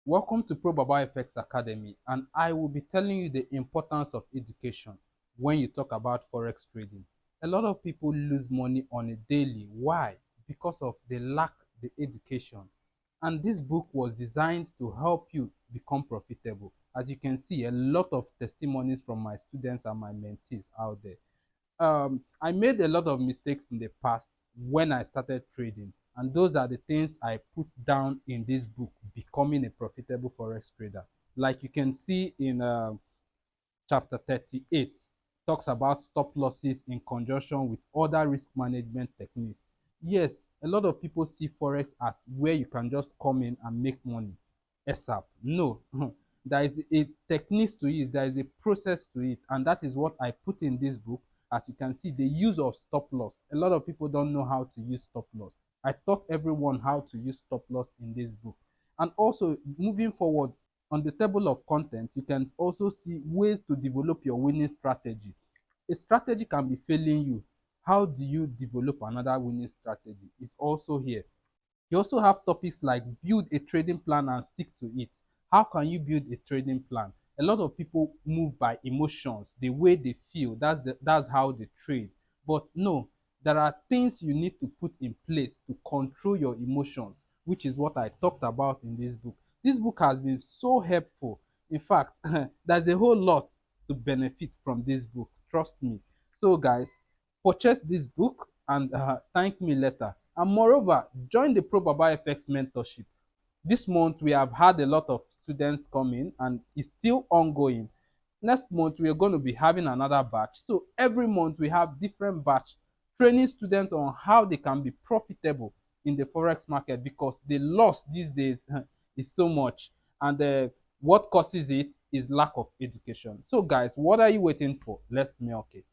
Welcome to Pro Baba FX Academy, and I will be telling you the importance of education when you talk about Forex trading. A lot of people lose money on a daily. Why? Because of they lack the education. And this book was designed to help you become profitable. As you can see, a lot of testimonies from my students and my mentees out there. I made a lot of mistakes in the past when I started trading, and those are the things I put down in this book, Becoming a Profitable Forex Trader. Like you can see in chapter 38, talks about stop losses in conjunction with other risk management techniques. Yes, a lot of people see Forex as where you can just come in and make money ASAP. No, there is a technique to it, there is a process to it, and that is what I put in this book. As you can see, the use of stop loss. A lot of people don't know how to use stop loss. I taught everyone how to use stop loss in this book. And also, moving forward, on the table of content, you can also see ways to develop your winning strategy. A strategy can be failing you. How do you develop another winning strategy? It's also here. You also have topics like build a trading plan and stick to it. How can you build a trading plan? A lot of people move by emotions, the way they feel. That's how they trade. But no, there are things you need to put in place to control your emotions, which is what I talked about in this book. This book has been so helpful. In fact, there's a whole lot to benefit from this book. Trust me. So, guys, purchase this book and thank me later. And moreover, join the Pro Baba FX mentorship. This month, we have had a lot of students come in and it's still ongoing. Next month, we are going to be having another batch. So every month, we have different batch training students on how they can be profitable in the Forex market because the loss these days is so much. And what causes it is lack of education. So guys, what are you waiting for? Let's milk it.